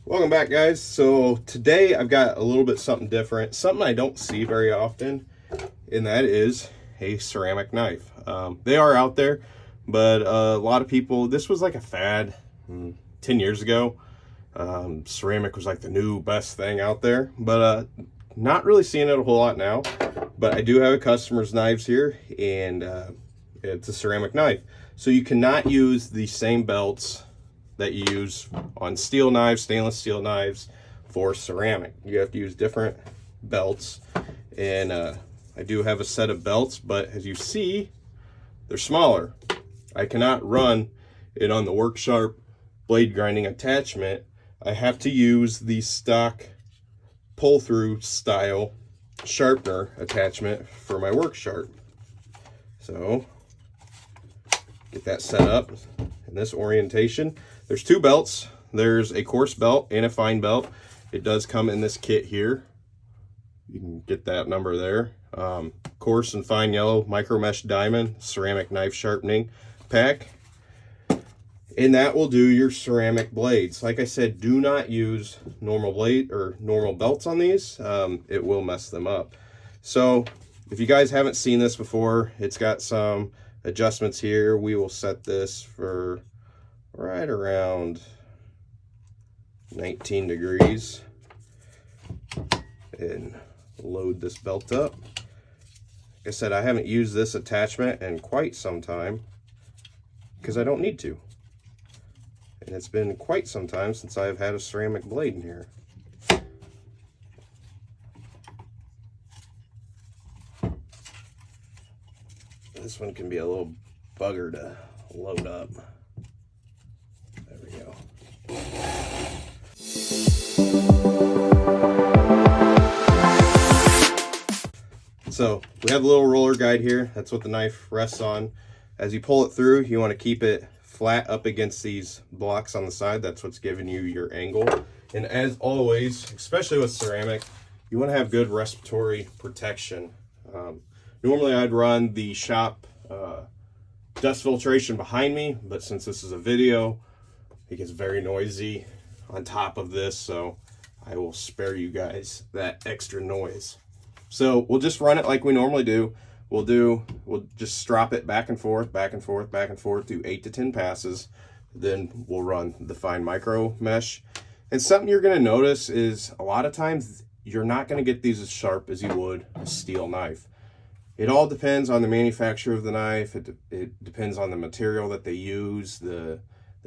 Welcome back, guys. So today I've got a little bit something different, something I don't see very often, and that is a ceramic knife. They are out there, but a lot of people, this was like a fad 10 years ago. Ceramic was like the new best thing out there, but not really seeing it a whole lot now. But I do have a customer's knives here, and it's a ceramic knife. So you cannot use the same belts that you use on steel knives, stainless steel knives, for ceramic. You have to use different belts, and I do have a set of belts, but as you see, they're smaller. I cannot run it on the work sharp blade grinding attachment. I have to use the stock pull-through style sharpener attachment for my work sharp. So get that set up in this orientation. There's two belts. There's a coarse belt and a fine belt. It does come in this kit here. You can get that number there. Coarse and fine yellow micro mesh diamond ceramic knife sharpening pack. And that will do your ceramic blades. Like I said, do not use normal blade or normal belts on these. It will mess them up. So if you guys haven't seen this before, it's got some adjustments here. We will set this for right around 19 degrees and load this belt up. Like I said, I haven't used this attachment in quite some time because I don't need to. And it's been quite some time since I've had a ceramic blade in here. This one can be a little bugger to load up. There we go. So we have a little roller guide here. That's what the knife rests on. As you pull it through, you want to keep it flat up against these blocks on the side. That's what's giving you your angle. And as always, especially with ceramic, you want to have good respiratory protection. Normally I'd run the shop dust filtration behind me, but since this is a video, it gets very noisy on top of this, so I will spare you guys that extra noise. So we'll just run it like we normally do. We'll just strop it back and forth, back and forth, back and forth through 8 to 10 passes. Then we'll run the fine micro mesh. And something you're going to notice is a lot of times you're not going to get these as sharp as you would a steel knife. It all depends on the manufacturer of the knife. It depends on the material that they use, the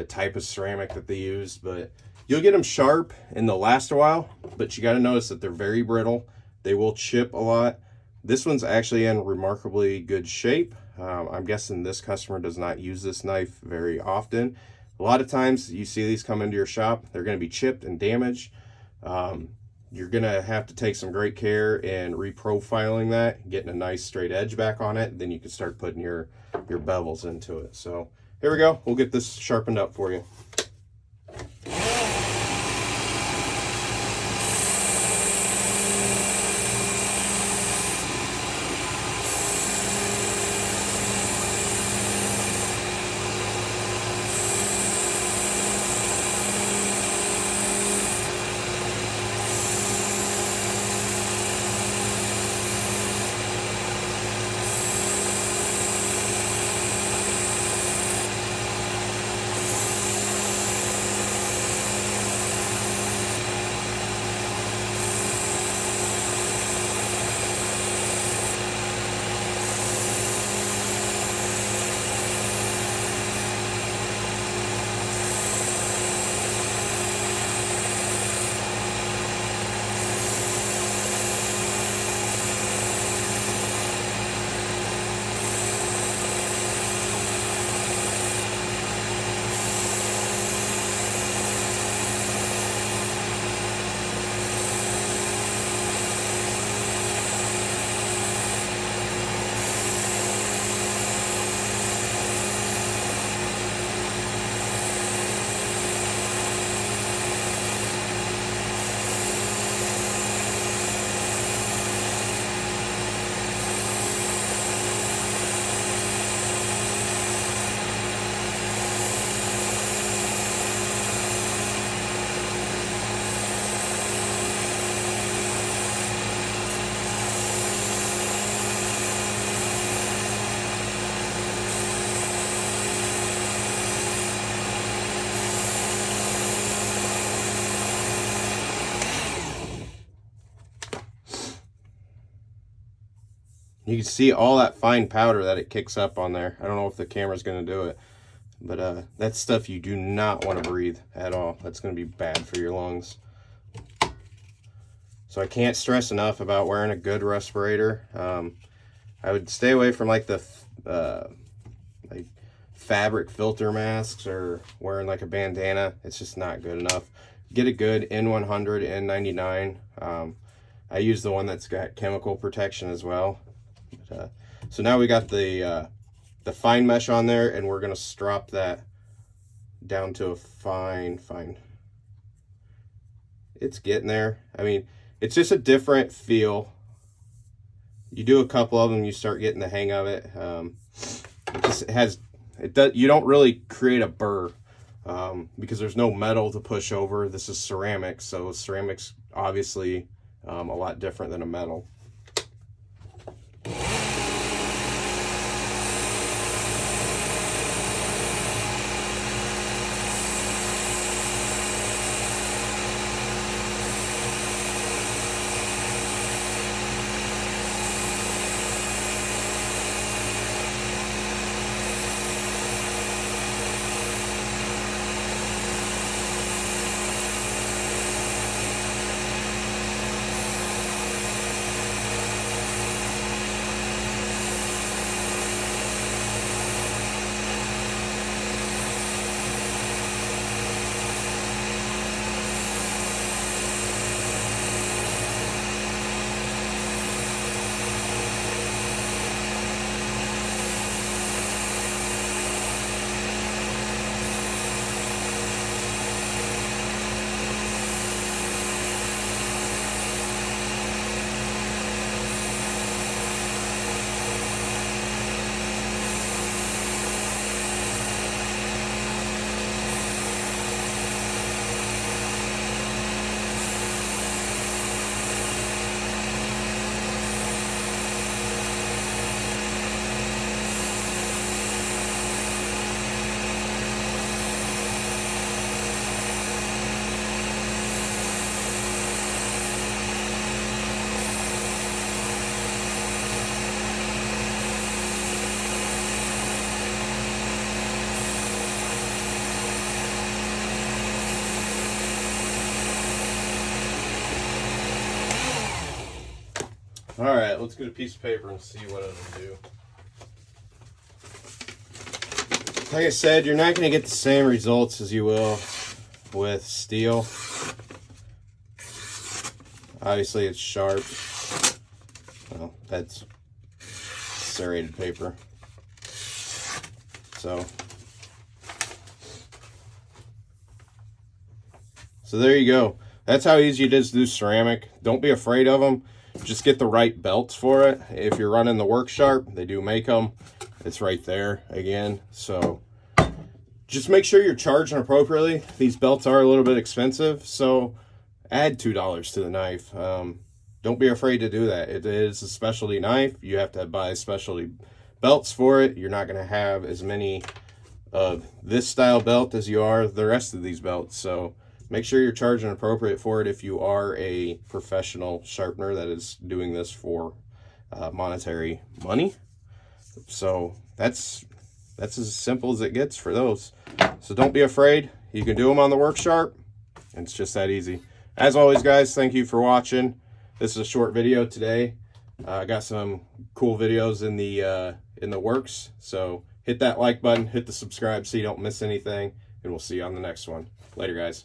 type of ceramic that they use. But you'll get them sharp and they'll last a while. But you got to notice that they're very brittle. They will chip a lot. This one's actually in remarkably good shape. I'm guessing this customer does not use this knife very often. A lot of times you see these come into your shop, they're going to be chipped and damaged. You're going to have to take some great care in reprofiling that, getting a nice straight edge back on it. Then you can start putting your bevels into it. So here we go. We'll get this sharpened up for you. You can see all that fine powder that it kicks up on there. I don't know if the camera's going to do it, but that's stuff you do not want to breathe at all. That's going to be bad for your lungs. So I can't stress enough about wearing a good respirator. I would stay away from like the like fabric filter masks or wearing like a bandana. It's just not good enough. Get a good N100, N99. I use the one that's got chemical protection as well. So now we got the fine mesh on there, and we're gonna strop that down to a fine. It's getting there. I mean, it's just a different feel. You do a couple of them, you start getting the hang of it. You don't really create a burr because there's no metal to push over. This is ceramic, so ceramic's obviously a lot different than a metal. All right, let's get a piece of paper and see what it'll do. Like I said, you're not going to get the same results as you will with steel. Obviously, it's sharp. Well, that's serrated paper. So there you go. That's how easy it is to do ceramic. Don't be afraid of them. Just get the right belts for it. If you're running the Work Sharp, they do make them. It's right there again. So just make sure you're charging appropriately. These belts are a little bit expensive, so add $2 to the knife. Don't be afraid to do that. It is a specialty knife. You have to buy specialty belts for it. You're not going to have as many of this style belt as you are the rest of these belts. So make sure you're charging appropriate for it if you are a professional sharpener that is doing this for monetary money. So that's as simple as it gets for those. So don't be afraid. You can do them on the Work Sharp. It's just that easy. As always, guys, thank you for watching. This is a short video today. I got some cool videos in the works. So hit that like button, hit the subscribe so you don't miss anything, and we'll see you on the next one. Later, guys.